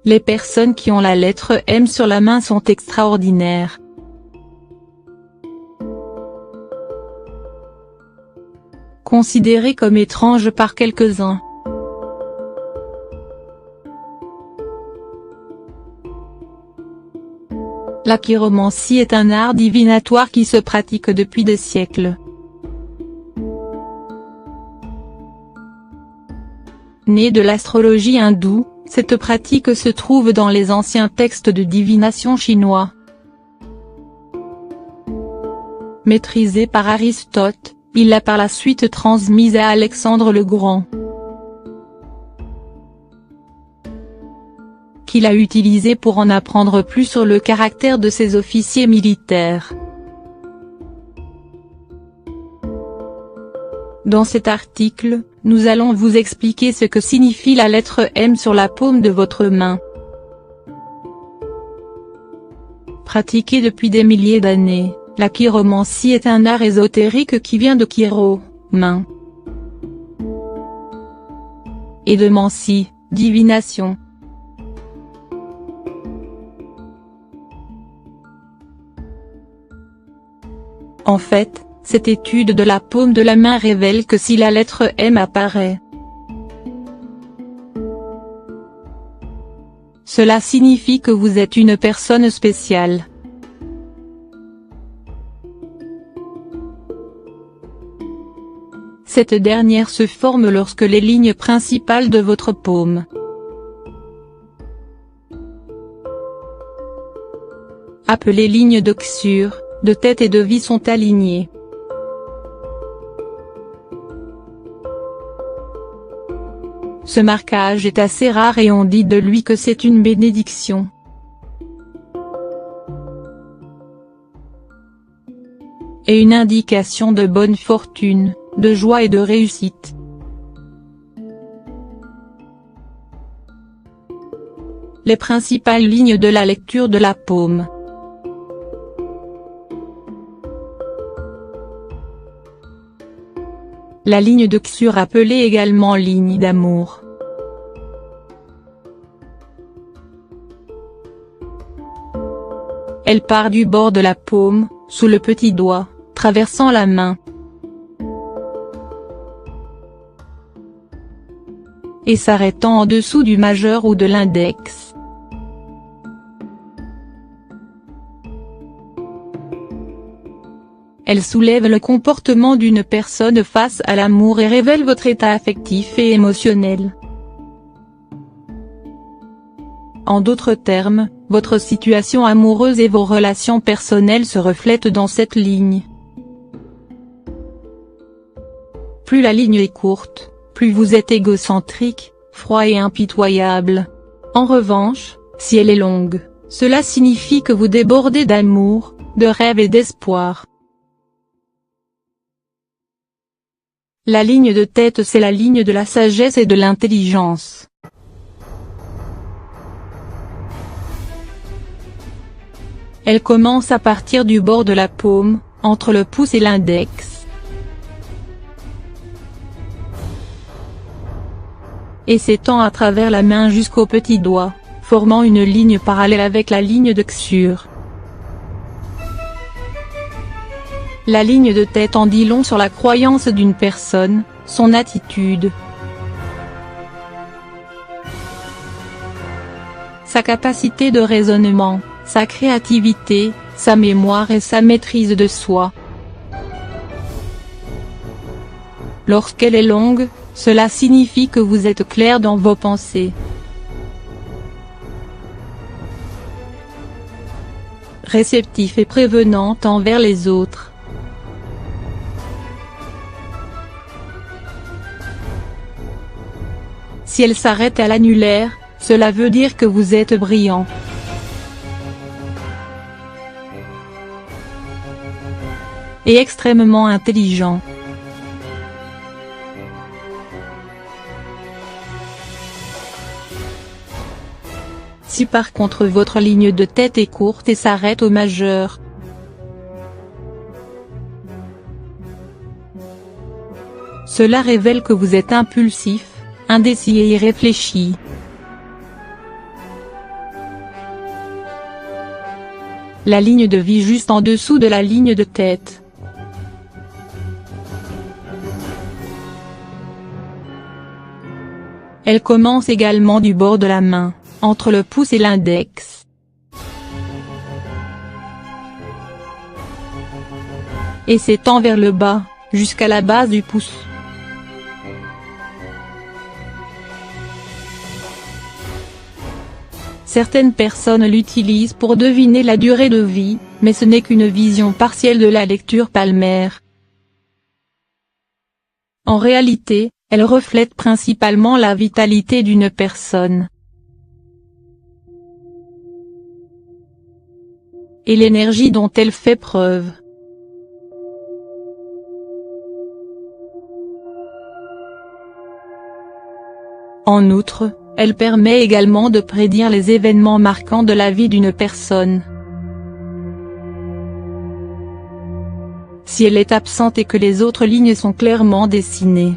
Les personnes qui ont la lettre M sur la main sont extraordinaires. Considérées comme étranges par quelques-uns. La chiromancie est un art divinatoire qui se pratique depuis des siècles. Née de l'astrologie hindoue, cette pratique se trouve dans les anciens textes de divination chinois. Maîtrisée par Aristote, il l'a par la suite transmise à Alexandre le Grand, qui l'a utilisée pour en apprendre plus sur le caractère de ses officiers militaires. Dans cet article, nous allons vous expliquer ce que signifie la lettre M sur la paume de votre main. Pratiquée depuis des milliers d'années, la chiromancie est un art ésotérique qui vient de chiro, main, et de mancie, divination. En fait, cette étude de la paume de la main révèle que si la lettre M apparaît, cela signifie que vous êtes une personne spéciale. Cette dernière se forme lorsque les lignes principales de votre paume, appelées lignes d'oxure, de tête et de vie sont alignées. Ce marquage est assez rare et on dit de lui que c'est une bénédiction. Et une indication de bonne fortune, de joie et de réussite. Les principales lignes de la lecture de la paume. La ligne d'oxure appelée également ligne d'amour. Elle part du bord de la paume, sous le petit doigt, traversant la main, et s'arrêtant en dessous du majeur ou de l'index. Elle soulève le comportement d'une personne face à l'amour et révèle votre état affectif et émotionnel. En d'autres termes, votre situation amoureuse et vos relations personnelles se reflètent dans cette ligne. Plus la ligne est courte, plus vous êtes égocentrique, froid et impitoyable. En revanche, si elle est longue, cela signifie que vous débordez d'amour, de rêve et d'espoir. La ligne de tête, c'est la ligne de la sagesse et de l'intelligence. Elle commence à partir du bord de la paume, entre le pouce et l'index, et s'étend à travers la main jusqu'au petit doigt, formant une ligne parallèle avec la ligne d'oxure. La ligne de tête en dit long sur la croyance d'une personne, son attitude, sa capacité de raisonnement, sa créativité, sa mémoire et sa maîtrise de soi. Lorsqu'elle est longue, cela signifie que vous êtes clair dans vos pensées, réceptif et prévenant envers les autres. Si elle s'arrête à l'annulaire, cela veut dire que vous êtes brillant, et extrêmement intelligent. Si par contre votre ligne de tête est courte et s'arrête au majeur, Cela révèle que vous êtes impulsif, indécis et irréfléchi. La ligne de vie juste en dessous de la ligne de tête. Elle commence également du bord de la main, entre le pouce et l'index. Et s'étend vers le bas, jusqu'à la base du pouce. Certaines personnes l'utilisent pour deviner la durée de vie, mais ce n'est qu'une vision partielle de la lecture palmaire. En réalité, elle reflète principalement la vitalité d'une personne. Et l'énergie dont elle fait preuve. En outre, elle permet également de prédire les événements marquants de la vie d'une personne. Si elle est absente et que les autres lignes sont clairement dessinées.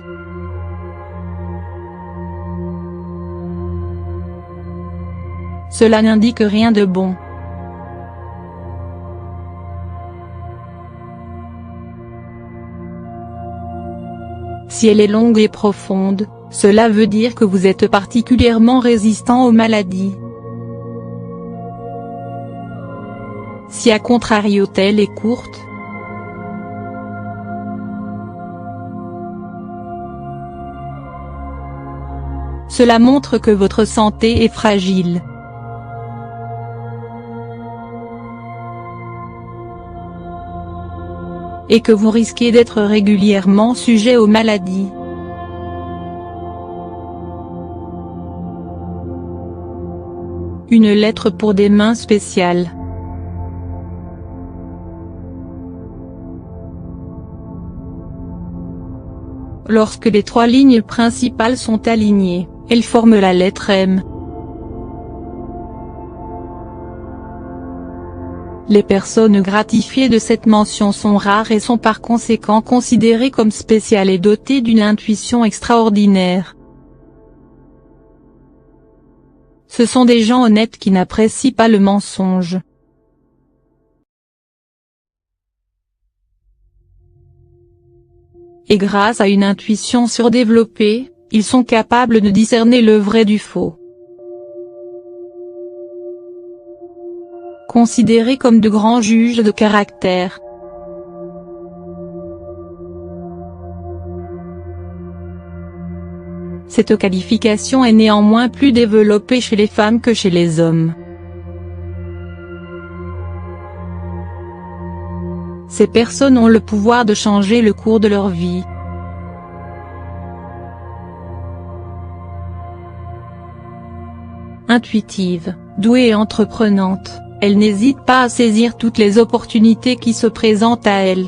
Cela n'indique rien de bon. Si elle est longue et profonde, cela veut dire que vous êtes particulièrement résistant aux maladies. Si à contrario elle est courte, cela montre que votre santé est fragile. Et que vous risquez d'être régulièrement sujet aux maladies. Une lettre pour des mains spéciales. Lorsque les trois lignes principales sont alignées, elles forment la lettre M. Les personnes gratifiées de cette mention sont rares et sont par conséquent considérées comme spéciales et dotées d'une intuition extraordinaire. Ce sont des gens honnêtes qui n'apprécient pas le mensonge. Et grâce à une intuition surdéveloppée, ils sont capables de discerner le vrai du faux. Considérés comme de grands juges de caractère. Cette qualification est néanmoins plus développée chez les femmes que chez les hommes. Ces personnes ont le pouvoir de changer le cours de leur vie. Intuitive, douée et entreprenante, elle n'hésite pas à saisir toutes les opportunités qui se présentent à elle.